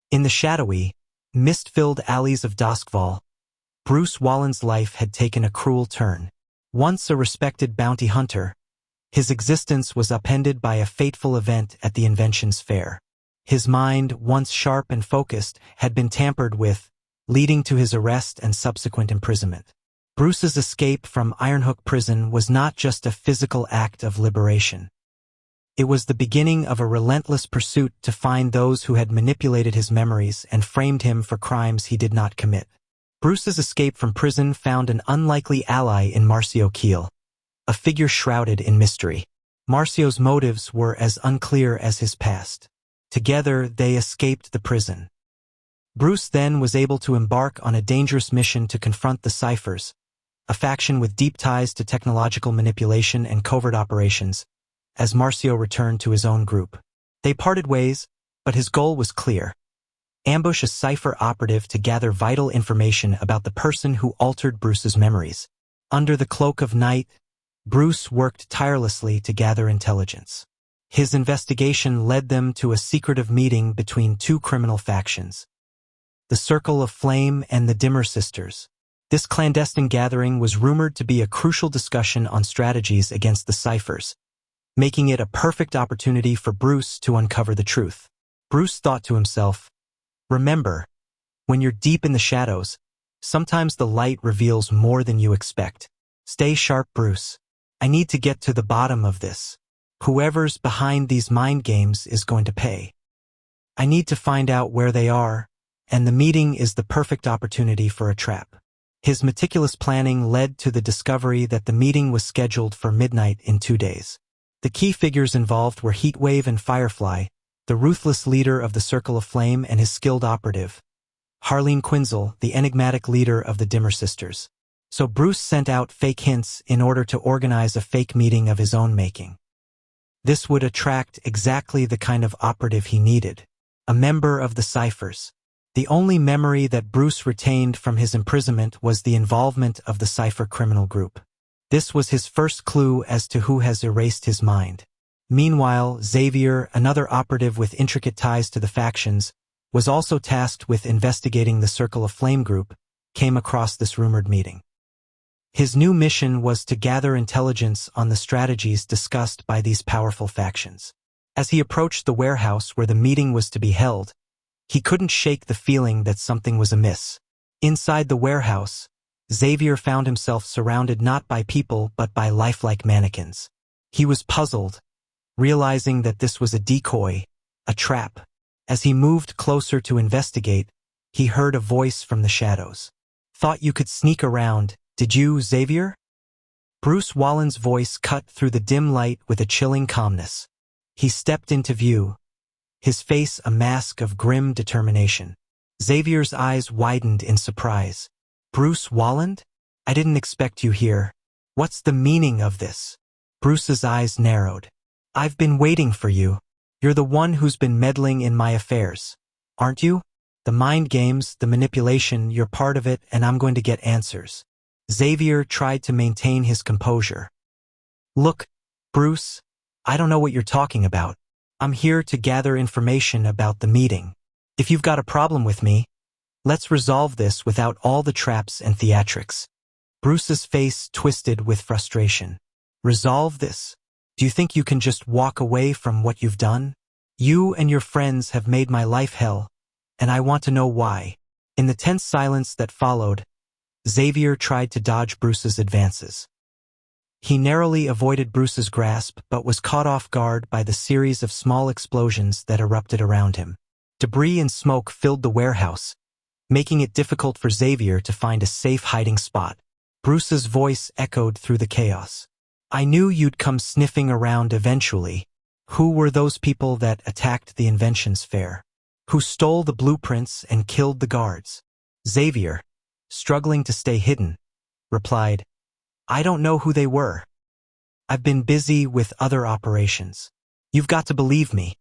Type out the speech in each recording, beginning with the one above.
In the shadowy, mist-filled alleys of Doskvol, Bruce Wallen's life had taken a cruel turn. Once a respected bounty hunter, his existence was upended by a fateful event at the Inventions Fair. His mind, once sharp and focused, had been tampered with, leading to his arrest and subsequent imprisonment. Bruce's escape from Ironhook prison was not just a physical act of liberation. It was the beginning of a relentless pursuit to find those who had manipulated his memories and framed him for crimes he did not commit. Bruce's escape from prison found an unlikely ally in Marcio Keel, a figure shrouded in mystery. Marcio's motives were as unclear as his past. Together, they escaped the prison. Bruce then was able to embark on a dangerous mission to confront the Ciphers, a faction with deep ties to technological manipulation and covert operations, as Marcio returned to his own group. They parted ways, but his goal was clear: ambush a Cipher operative to gather vital information about the person who altered Bruce's memories. Under the cloak of night, Bruce worked tirelessly to gather intelligence. His investigation led them to a secretive meeting between two criminal factions: the Circle of Flame and the Dimmer Sisters. This clandestine gathering was rumored to be a crucial discussion on strategies against the Ciphers, making it a perfect opportunity for Bruce to uncover the truth. Bruce thought to himself, "Remember, when you're deep in the shadows, sometimes the light reveals more than you expect. Stay sharp, Bruce. I need to get to the bottom of this. Whoever's behind these mind games is going to pay. I need to find out where they are, and the meeting is the perfect opportunity for a trap." His meticulous planning led to the discovery that the meeting was scheduled for midnight in 2 days. The key figures involved were Heatwave and Firefly, the ruthless leader of the Circle of Flame, and his skilled operative, Harleen Quinzel, the enigmatic leader of the Dimmer Sisters. So Bruce sent out fake hints in order to organize a fake meeting of his own making. This would attract exactly the kind of operative he needed: a member of the Ciphers. The only memory that Bruce retained from his imprisonment was the involvement of the Cipher criminal group. This was his first clue as to who has erased his mind. Meanwhile, Xavier, another operative with intricate ties to the factions, was also tasked with investigating the Circle of Flame group, came across this rumored meeting. His new mission was to gather intelligence on the strategies discussed by these powerful factions. As he approached the warehouse where the meeting was to be held, he couldn't shake the feeling that something was amiss. Inside the warehouse, Xavier found himself surrounded not by people but by lifelike mannequins. He was puzzled, realizing that this was a decoy, a trap. As he moved closer to investigate, he heard a voice from the shadows. "Thought you could sneak around, did you, Xavier?" Bruce Wallen's voice cut through the dim light with a chilling calmness. He stepped into view, his face a mask of grim determination. Xavier's eyes widened in surprise. "Bruce Wallen? I didn't expect you here. What's the meaning of this?" Bruce's eyes narrowed. "I've been waiting for you. You're the one who's been meddling in my affairs, aren't you? The mind games, the manipulation, you're part of it, and I'm going to get answers." Xavier tried to maintain his composure. "Look, Bruce, I don't know what you're talking about. I'm here to gather information about the meeting. If you've got a problem with me, let's resolve this without all the traps and theatrics." Bruce's face twisted with frustration. "Resolve this? Do you think you can just walk away from what you've done? You and your friends have made my life hell, and I want to know why." In the tense silence that followed, Xavier tried to dodge Bruce's advances. He narrowly avoided Bruce's grasp but was caught off guard by the series of small explosions that erupted around him. Debris and smoke filled the warehouse, making it difficult for Xavier to find a safe hiding spot. Bruce's voice echoed through the chaos. "I knew you'd come sniffing around eventually. Who were those people that attacked the Inventions Fair? Who stole the blueprints and killed the guards?" Xavier, struggling to stay hidden, replied, "I don't know who they were. I've been busy with other operations. You've got to believe me.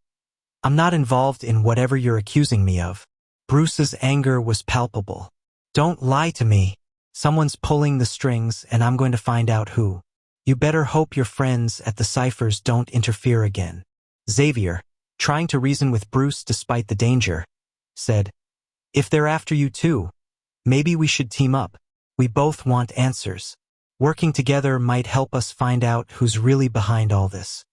I'm not involved in whatever you're accusing me of." Bruce's anger was palpable. "Don't lie to me. Someone's pulling the strings and I'm going to find out who. You better hope your friends at the Ciphers don't interfere again." Xavier, trying to reason with Bruce despite the danger, said, "If they're after you too, maybe we should team up. We both want answers. Working together might help us find out who's really behind all this."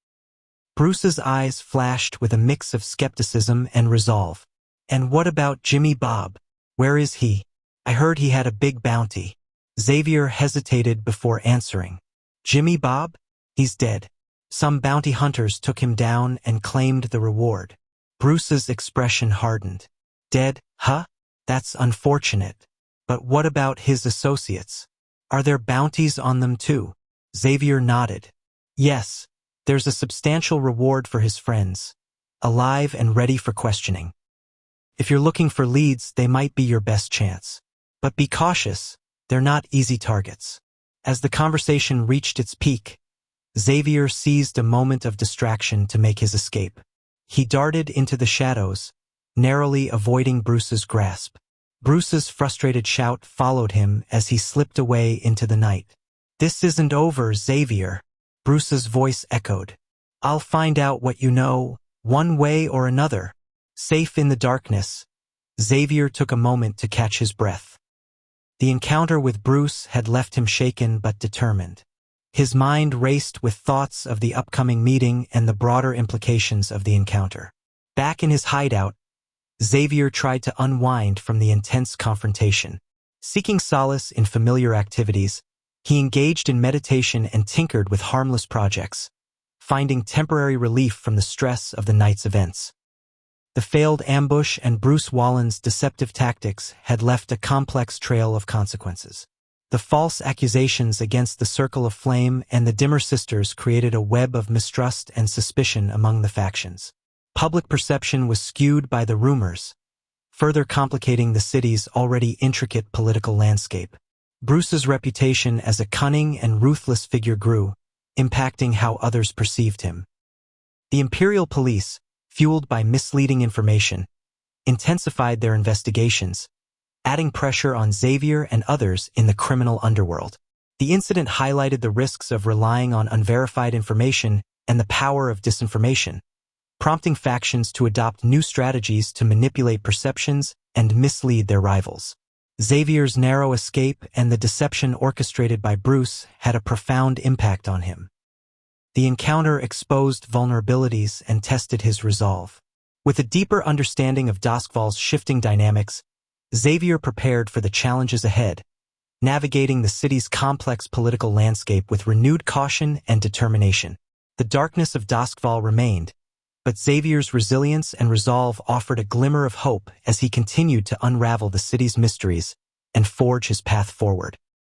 Bruce's eyes flashed with a mix of skepticism and resolve. "And what about Jimmy Bob? Where is he? I heard he had a big bounty." Xavier hesitated before answering. "Jimmy Bob? He's dead. Some bounty hunters took him down and claimed the reward." Bruce's expression hardened. "Dead, huh? That's unfortunate. But what about his associates? Are there bounties on them too?" Xavier nodded. "Yes, there's a substantial reward for his friends, alive and ready for questioning. If you're looking for leads, they might be your best chance. But be cautious, they're not easy targets." As the conversation reached its peak, Xavier seized a moment of distraction to make his escape. He darted into the shadows, narrowly avoiding Bruce's grasp. Bruce's frustrated shout followed him as he slipped away into the night. "This isn't over, Xavier," Bruce's voice echoed. "I'll find out what you know, one way or another." Safe in the darkness, Xavier took a moment to catch his breath. The encounter with Bruce had left him shaken but determined. His mind raced with thoughts of the upcoming meeting and the broader implications of the encounter. Back in his hideout, Xavier tried to unwind from the intense confrontation. Seeking solace in familiar activities, he engaged in meditation and tinkered with harmless projects, finding temporary relief from the stress of the night's events. The failed ambush and Bruce Wallen's deceptive tactics had left a complex trail of consequences. The false accusations against the Circle of Flame and the Dimmer Sisters created a web of mistrust and suspicion among the factions. Public perception was skewed by the rumors, further complicating the city's already intricate political landscape. Bruce's reputation as a cunning and ruthless figure grew, impacting how others perceived him. The Imperial Police, fueled by misleading information, intensified their investigations, adding pressure on Xavier and others in the criminal underworld. The incident highlighted the risks of relying on unverified information and the power of disinformation, prompting factions to adopt new strategies to manipulate perceptions and mislead their rivals. Xavier's narrow escape and the deception orchestrated by Bruce had a profound impact on him. The encounter exposed vulnerabilities and tested his resolve. With a deeper understanding of Doskvol's shifting dynamics, Xavier prepared for the challenges ahead, navigating the city's complex political landscape with renewed caution and determination. The darkness of Doskvol remained, but Xavier's resilience and resolve offered a glimmer of hope as he continued to unravel the city's mysteries and forge his path forward.